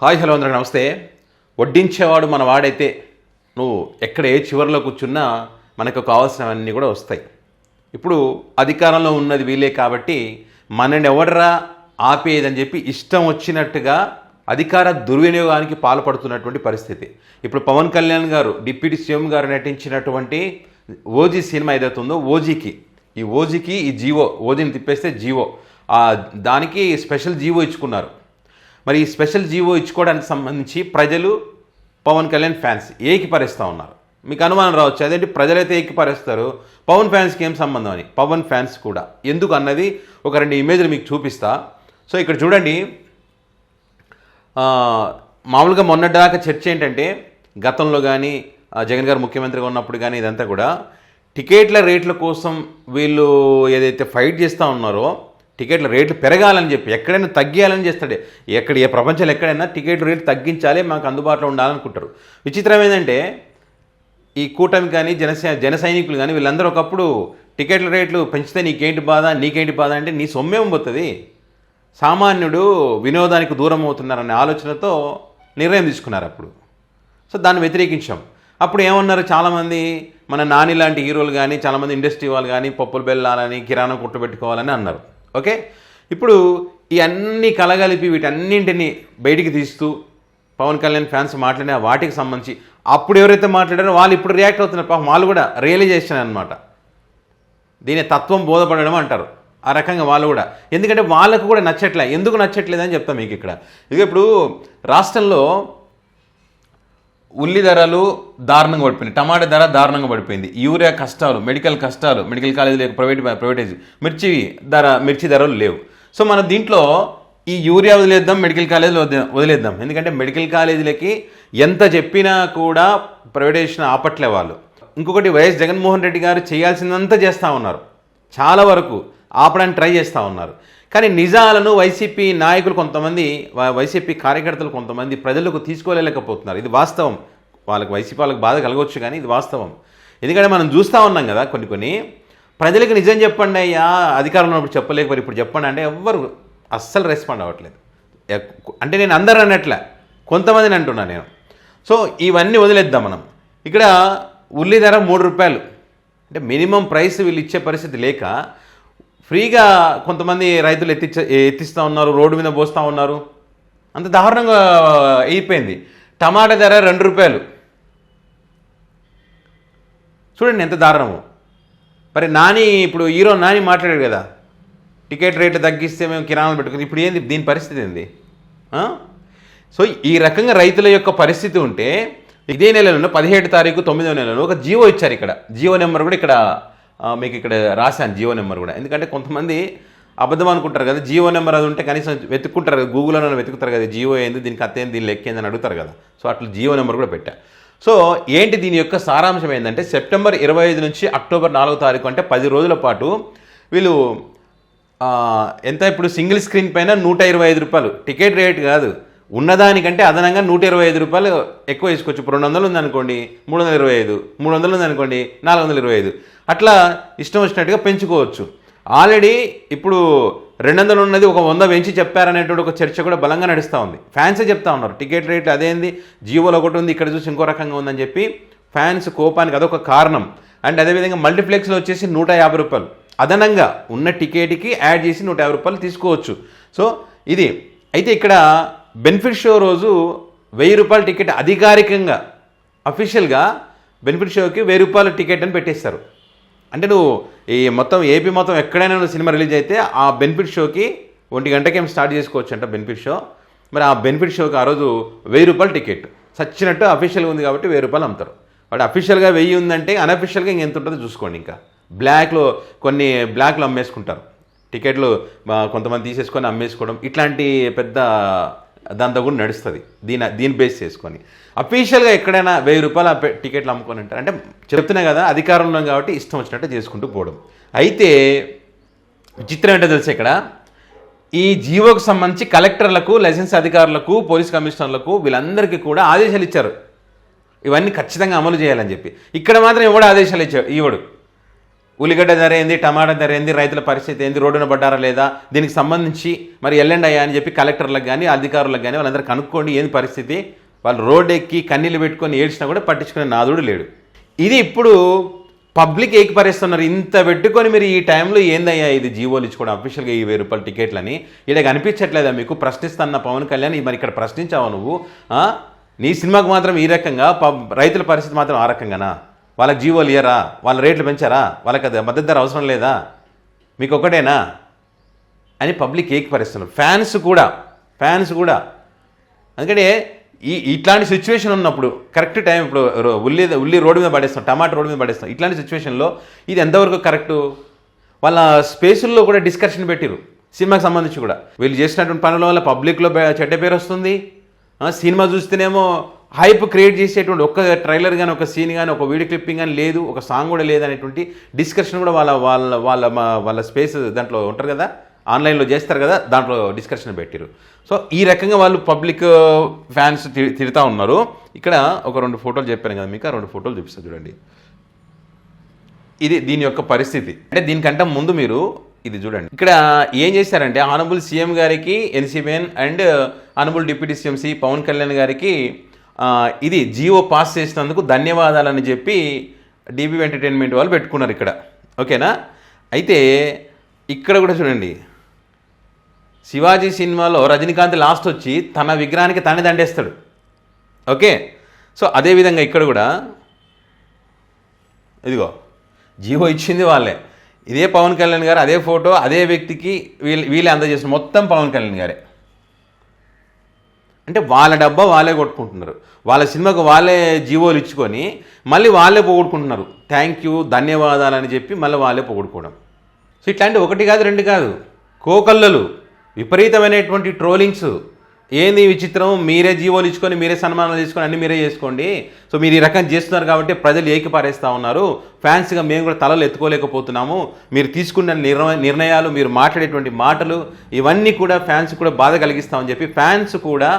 Hi hello అందరికీ నమస్తే. వడ్డించేవాడు మన వాడైతే నువ్వు ఎక్కడ ఏ చివరిలో కూర్చున్నా మనకు కావాల్సినవన్నీ కూడా వస్తాయి. ఇప్పుడు అధికారంలో ఉన్నది వీలే కాబట్టి మనని ఎవడరా ఆపేదని చెప్పి ఇష్టం వచ్చినట్టుగా అధికార దుర్వినియోగానికి పాల్పడుతున్నటువంటి పరిస్థితి. ఇప్పుడు పవన్ కళ్యాణ్ గారు డిప్యూటీ సీఎం గారు నటించినటువంటి ఓజీ సినిమా ఏదైతుందో ఈ ఓజీకి ఈ జీవో ఓజీని తిప్పేస్తే జీవో దానికి స్పెషల్ జీవో ఇచ్చుకున్నారు. మరి ఈ స్పెషల్ జీవో ఇచ్చుకోవడానికి సంబంధించి ప్రజలు పవన్ కళ్యాణ్ ఫ్యాన్స్ ఏకిపరుస్తూ ఉన్నారు. మీకు అనుమానం రావచ్చు, అదేంటి ప్రజలైతే ఏకిపరుస్తారు, పవన్ ఫ్యాన్స్కి ఏం సంబంధం అని. పవన్ ఫ్యాన్స్ కూడా ఎందుకు అన్నది ఒక 2 ఇమేజ్లు మీకు చూపిస్తా. సో ఇక్కడ చూడండి, మామూలుగా మొన్నటిదాకా చర్చ ఏంటంటే గతంలో కానీ జగన్ గారు ముఖ్యమంత్రిగా ఉన్నప్పుడు కానీ ఇదంతా కూడా టికెట్ల రేట్ల కోసం వీళ్ళు ఏదైతే ఫైట్ చేస్తూ ఉన్నారో టికెట్ల రేట్లు పెరగాలని చెప్పి ఎక్కడైనా తగ్గియాలని చేస్తాడే. ఏ ప్రపంచంలో ఎక్కడైనా టికెట్ల రేట్లు తగ్గించాలి, మాకు అందుబాటులో ఉండాలనుకుంటారు. విచిత్రం ఏంటంటే ఈ కూటమి కానీ జన సైనికులు కానీ వీళ్ళందరూ ఒకప్పుడు టికెట్ల రేట్లు పెంచితే నీకేంటి బాధ అంటే నీ సొమ్మేం పోతుంది, సామాన్యుడు వినోదానికి దూరం అవుతున్నారనే ఆలోచనతో నిర్ణయం తీసుకున్నారు అప్పుడు. సో దాన్ని వ్యతిరేకించాం. అప్పుడు ఏమన్నారు చాలామంది, మన నాని లాంటి హీరోలు కానీ చాలామంది ఇండస్ట్రీ వాళ్ళు కానీ పప్పులు బెల్లాలని కిరాణా కొట్టు పెట్టుకోవాలని అన్నారు. ఓకే, ఇప్పుడు ఈ అన్ని కలగలిపి వీటన్నింటినీ బయటికి తీస్తూ పవన్ కళ్యాణ్ ఫ్యాన్స్ మాట్లాడిన వాటికి సంబంధించి అప్పుడు ఎవరైతే మాట్లాడారో వాళ్ళు ఇప్పుడు రియాక్ట్ అవుతున్నారు. పాపం వాళ్ళు కూడా రియలైజేషన్ అనమాట, దీని తత్వం బోధపడడం అంటారు. ఆ రకంగా వాళ్ళు కూడా, ఎందుకంటే వాళ్ళకు కూడా ఎందుకు నచ్చట్లేదని చెప్తాం మీకు ఇక్కడ. ఇప్పుడు రాష్ట్రంలో ఉల్లి ధరలు దారుణంగా పడిపోయింది, టమాటా ధర దారుణంగా పడిపోయింది, యూరియా కష్టాలు, మెడికల్ కాలేజీలు ప్రైవేటైజ్, మిర్చి ధరలు లేవు. సో మనం దీంట్లో ఈ యూరియా వదిలేద్దాం, మెడికల్ కాలేజీలు వదిలేద్దాం. ఎందుకంటే మెడికల్ కాలేజీలకి ఎంత చెప్పినా కూడా ప్రైవేటైజేషన్ ఆపట్లే వాళ్ళు. ఇంకొకటి, వైఎస్ జగన్మోహన్ రెడ్డి గారు చేయాల్సిందంతా చేస్తూ ఉన్నారు, చాలా వరకు ఆపడానికి ట్రై చేస్తూ ఉన్నారు. కానీ నిజాలను వైసీపీ నాయకులు కొంతమంది, వైసీపీ కార్యకర్తలు కొంతమంది ప్రజలకు తీసుకోలేకపోతున్నారు. ఇది వాస్తవం. వైసీపీ వాళ్ళకి బాధ కలగవచ్చు, కానీ ఇది వాస్తవం. ఎందుకంటే మనం చూస్తూ ఉన్నాం కదా, కొన్ని ప్రజలకు నిజం చెప్పండి అయ్యా, అధికారంలో ఉన్నప్పుడు చెప్పలేకపోయి ఇప్పుడు చెప్పండి అంటే ఎవ్వరు అస్సలు రెస్పాండ్ అవ్వట్లేదు. అంటే నేను అందరూ అన్నట్లే, కొంతమందిని అంటున్నా నేను. సో ఇవన్నీ వదిలేద్దాం మనం. ఇక్కడ ఉల్లి ధర 3 రూపాయలు అంటే మినిమం ప్రైస్ వీళ్ళు ఇచ్చే పరిస్థితి లేక ఫ్రీగా కొంతమంది రైతులు ఎత్తిస్తూ ఉన్నారు, రోడ్డు మీద పోస్తూ ఉన్నారు. అంత దారుణంగా అయిపోయింది. టమాటా ధర 2 రూపాయలు, చూడండి ఎంత దారుణము. మరి ఇప్పుడు హీరో నాని మాట్లాడాడు కదా, టికెట్ రేట్లు తగ్గిస్తే మేము కిరాణాలు పెట్టుకుని, ఇప్పుడు ఏంది దీని పరిస్థితి ఏంది? సో ఈ రకంగా రైతుల యొక్క పరిస్థితి ఉంటే ఇదే నెలలో 17 తారీఖు 9వ నెలలో ఒక జీవో ఇచ్చారు. ఇక్కడ జీవో నెంబర్ కూడా ఇక్కడ మీకు ఇక్కడ రాశాను, జీవో నెంబర్ కూడా. ఎందుకంటే కొంతమంది అబద్ధం అనుకుంటారు కదా, జీవో నెంబర్ అది ఉంటే కనీసం వెతుక్కుంటారు కదా, గూగుల్లో వెతుకుతారు కదా, జీవో ఏంది, దీనికి అత్తేంది, దీని లెక్క ఏందని అడుగుతారు కదా. సో అట్లా జీవో నెంబర్ కూడా పెట్టా. సో ఏంటి దీని యొక్క సారాంశం ఏంటంటే సెప్టెంబర్ 25 నుంచి అక్టోబర్ 4వ తారీఖు అంటే 10 రోజుల పాటు వీళ్ళు ఎంత, ఇప్పుడు సింగిల్ స్క్రీన్ పైన 125 రూపాయలు టికెట్ రేట్ కాదు, ఉన్నదానికంటే అదనంగా 125 రూపాయలు ఎక్కువ వేసుకోవచ్చు. ఇప్పుడు 200 ఉందనుకోండి 325, 300 ఉందనుకోండి 425, అట్లా ఇష్టం వచ్చినట్టుగా పెంచుకోవచ్చు. ఆల్రెడీ ఇప్పుడు 200 ఉన్నది ఒక 100 పెంచి చెప్పారనేటువంటి ఒక చర్చ కూడా బలంగా నడుస్తూ ఉంది. ఫ్యాన్సే చెప్తా ఉన్నారు టికెట్ రేట్లు అదేంది, జీవోలో ఒకటి ఉంది, ఇక్కడ చూసి ఇంకో రకంగా ఉందని చెప్పి ఫ్యాన్స్ కోపానికి అదొక కారణం. అండ్ అదేవిధంగా మల్టీప్లెక్స్లో వచ్చేసి 150 రూపాయలు అదనంగా ఉన్న టికెట్కి యాడ్ చేసి 150 రూపాయలు తీసుకోవచ్చు. సో ఇది అయితే ఇక్కడ బెనిఫిట్ షో రోజు 1000 రూపాయల టికెట్ అధికారికంగా అఫీషియల్గా బెనిఫిట్ షోకి 1000 రూపాయల టికెట్ అని పెట్టేస్తారు. అంటే నువ్వు ఈ మొత్తం ఏపీ మొత్తం ఎక్కడైనా నువ్వు సినిమా రిలీజ్ అయితే ఆ బెనిఫిట్ షోకి 1 గంటకేం స్టార్ట్ చేసుకోవచ్చు అంట బెనిఫిట్ షో. మరి ఆ బెనిఫిట్ షోకి ఆ రోజు 1000 రూపాయల టికెట్ సచ్చినట్టు అఫీషియల్గా ఉంది కాబట్టి 1000 రూపాయలు అమ్ముతారు. వాడు అఫీషియల్గా 1000 ఉందంటే అన్అఫీషియల్గా ఇంకెంత ఉంటుందో చూసుకోండి. ఇంకా కొన్ని బ్లాక్లో అమ్మేసుకుంటారు టికెట్లు, కొంతమంది తీసేసుకొని అమ్మేసుకోవడం, ఇట్లాంటి పెద్ద దాంతో కూడా నడుస్తుంది. దీన్ని బేస్ చేసుకొని అఫీషియల్గా ఎక్కడైనా 1000 రూపాయల టికెట్లు అమ్ముకొని అంటారు. అంటే చెప్తున్నా కదా, అధికారంలో కాబట్టి ఇష్టం వచ్చినట్టు చేసుకుంటూ పోవడం. అయితే విచిత్రం ఏంటో తెలుసు, ఇక్కడ ఈ జీవోకు సంబంధించి కలెక్టర్లకు, లైసెన్స్ అధికారులకు, పోలీస్ కమిషనర్లకు వీళ్ళందరికీ కూడా ఆదేశాలు ఇచ్చారు, ఇవన్నీ ఖచ్చితంగా అమలు చేయాలని చెప్పి. ఇక్కడ మాత్రం ఎవడు ఆదేశాలు ఇవ్వడు. ఉల్లిగడ్డ ధర ఏంది, టమాటా ధర ఏంది, రైతుల పరిస్థితి ఏంది, రోడ్డున పడ్డారా లేదా, దీనికి సంబంధించి మరి ఎల్లండి అయ్యా అని చెప్పి కలెక్టర్లకు కానీ అధికారులకు కానీ వాళ్ళందరూ కనుక్కోండి ఏంది పరిస్థితి. వాళ్ళు రోడ్డు ఎక్కి కన్నీళ్ళు పెట్టుకొని ఏడ్చినా కూడా పట్టించుకునే నాదుడు లేడు. ఇది ఇప్పుడు పబ్లిక్ ఏకిపరేస్తున్నారు. ఇంత పెట్టుకొని మీరు ఈ టైంలో ఏందయ్యా ఇది జీవోలు ఇచ్చుకోవడం అఫీషియల్గా ఈ 1000 రూపాయల టికెట్లని ఇలా కనిపించట్లేదా మీకు? ప్రశ్నిస్తున్న పవన్ కళ్యాణ్ మరి ఇక్కడ ప్రశ్నించావా నువ్వు? నీ సినిమాకు మాత్రం ఈ రకంగా, రైతుల పరిస్థితి మాత్రం ఆ రకంగానా? వాళ్ళకి జీవోలు ఇయ్యరా? వాళ్ళ రేట్లు పెంచారా? వాళ్ళకి అది మద్దతు ధర అవసరం లేదా? మీకు ఒకటేనా అని పబ్లిక్ ఏకిపరుస్తున్నారు. ఫ్యాన్స్ కూడా అందుకనే ఇట్లాంటి సిచ్యువేషన్ ఉన్నప్పుడు కరెక్ట్ టైం, ఇప్పుడు ఉల్లి రోడ్డు మీద పడేస్తాం, టమాటా రోడ్డు మీద పడేస్తాం, ఇట్లాంటి సిచ్యువేషన్లో ఇది ఎంతవరకు కరెక్టు? వాళ్ళ స్పేసుల్లో కూడా డిస్కషన్ పెట్టిరు సినిమాకి సంబంధించి కూడా. వీళ్ళు చేసినటువంటి పనుల వల్ల పబ్లిక్లో చెడ్డ పేరు వస్తుంది. సినిమా చూస్తేనేమో హైప్ క్రియేట్ చేసేటువంటి ఒక్క ట్రైలర్ కానీ, ఒక సీన్ కానీ, ఒక వీడియో క్లిప్పింగ్ కానీ లేదు, ఒక సాంగ్ కూడా లేదనేటువంటి డిస్కషన్ కూడా వాళ్ళ స్పేస్ దాంట్లో ఉంటారు కదా, ఆన్లైన్లో చేస్తారు కదా, దాంట్లో డిస్కషన్ పెట్టారు. సో ఈ రకంగా వాళ్ళు పబ్లిక్ ఫ్యాన్స్ తిడతా ఉన్నారు. ఇక్కడ ఒక 2 ఫోటోలు చెప్పాను కదా మీకు, ఆ 2 ఫోటోలు చూపిస్తాను చూడండి. ఇది దీని యొక్క పరిస్థితి. అంటే దీనికంటే ముందు మీరు ఇది చూడండి. ఇక్కడ ఏం చేశారంటే ఆనరబుల్ సీఎం గారికి NCBN and honourable deputy CM సి పవన్ కళ్యాణ్ గారికి ఇది జియో పాస్ చేసినందుకు ధన్యవాదాలని చెప్పి డీబీ ఎంటర్టైన్మెంట్ వాళ్ళు పెట్టుకున్నారు ఇక్కడ. ఓకేనా? అయితే ఇక్కడ కూడా చూడండి, శివాజీ సినిమాలో రజనీకాంత్ లాస్ట్ వచ్చి తన విగ్రహానికి తనే దండేస్తాడు. ఓకే, సో అదేవిధంగా ఇక్కడ కూడా ఇదిగో జియో ఇచ్చింది వాళ్ళే, ఇదే పవన్ కళ్యాణ్ గారు, అదే ఫోటో అదే వ్యక్తికి వీళ్ళే అందజేసిన మొత్తం పవన్ కళ్యాణ్ గారే. అంటే వాళ్ళ డబ్బా వాళ్ళే కొట్టుకుంటున్నారు, వాళ్ళ సినిమాకు వాళ్ళే జీవోలు ఇచ్చుకొని మళ్ళీ వాళ్ళే పొగుడుకుంటున్నారు. థ్యాంక్ యూ, ధన్యవాదాలని చెప్పి మళ్ళీ వాళ్ళే పొగుడుకోవడం. సో ఇట్లాంటి 1 కాదు 2 కాదు, కోకల్లలు, విపరీతమైనటువంటి ట్రోలింగ్స్. ఏంది విచిత్రం, మీరే జీవోలు ఇచ్చుకొని మీరే సన్మానాలు తీసుకొని అన్నీ మీరే చేసుకోండి. సో మీరు ఈ రకం చేస్తున్నారు కాబట్టి ప్రజలు ఏకిపారేస్తూ ఉన్నారు. ఫ్యాన్స్గా మేము కూడా తలలు ఎత్తుకోలేకపోతున్నాము. మీరు తీసుకున్న నిర్ణయాలు, మీరు మాట్లాడేటువంటి మాటలు ఇవన్నీ కూడా ఫ్యాన్స్ కూడా బాధ కలిగిస్తామని చెప్పి ఫ్యాన్స్ కూడా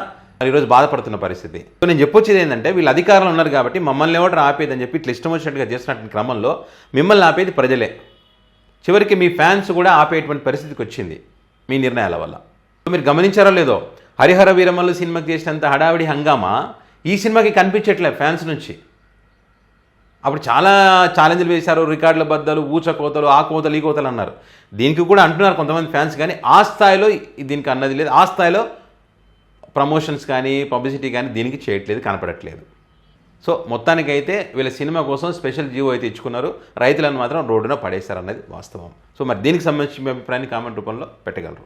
ఈరోజు బాధపడుతున్న పరిస్థితి. సో నేను చెప్పొచ్చేది ఏంటంటే, వీళ్ళు అధికారులు ఉన్నారు కాబట్టి మమ్మల్ని ఎవరు ఆపేదని చెప్పి ఇట్లా ఇష్టం వచ్చినట్టుగా చేస్తున్నటువంటి క్రమంలో మిమ్మల్ని ఆపేది ప్రజలే. చివరికి మీ ఫ్యాన్స్ కూడా ఆపేటువంటి పరిస్థితికి వచ్చింది మీ నిర్ణయాల వల్ల. మీరు గమనించారో లేదో, హరిహర వీరమల్లు సినిమాకి చేసినంత హడావిడి హంగామా ఈ సినిమాకి కనిపించట్లే ఫ్యాన్స్ నుంచి. అప్పుడు చాలా ఛాలెంజ్లు వేశారు, రికార్డుల బద్దలు, ఊచ కోతలు, ఆ కోతలు, ఈ కోతలు అన్నారు. దీనికి కూడా అంటున్నారు కొంతమంది ఫ్యాన్స్, కానీ ఆ స్థాయిలో దీనికి అన్నది లేదు. ఆ స్థాయిలో ప్రమోషన్స్ కానీ పబ్లిసిటీ కానీ దీనికి చేయట్లేదు, కనపడట్లేదు. సో మొత్తానికైతే వీళ్ళ సినిమా కోసం స్పెషల్ జీవో అయితే ఇచ్చుకున్నారు, రైతులను మాత్రం రోడ్డున పడేశారన్నది వాస్తవం. సో మరి దీనికి సంబంధించి మీ అభిప్రాయాన్ని కామెంట్ రూపంలో పెట్టగలరు.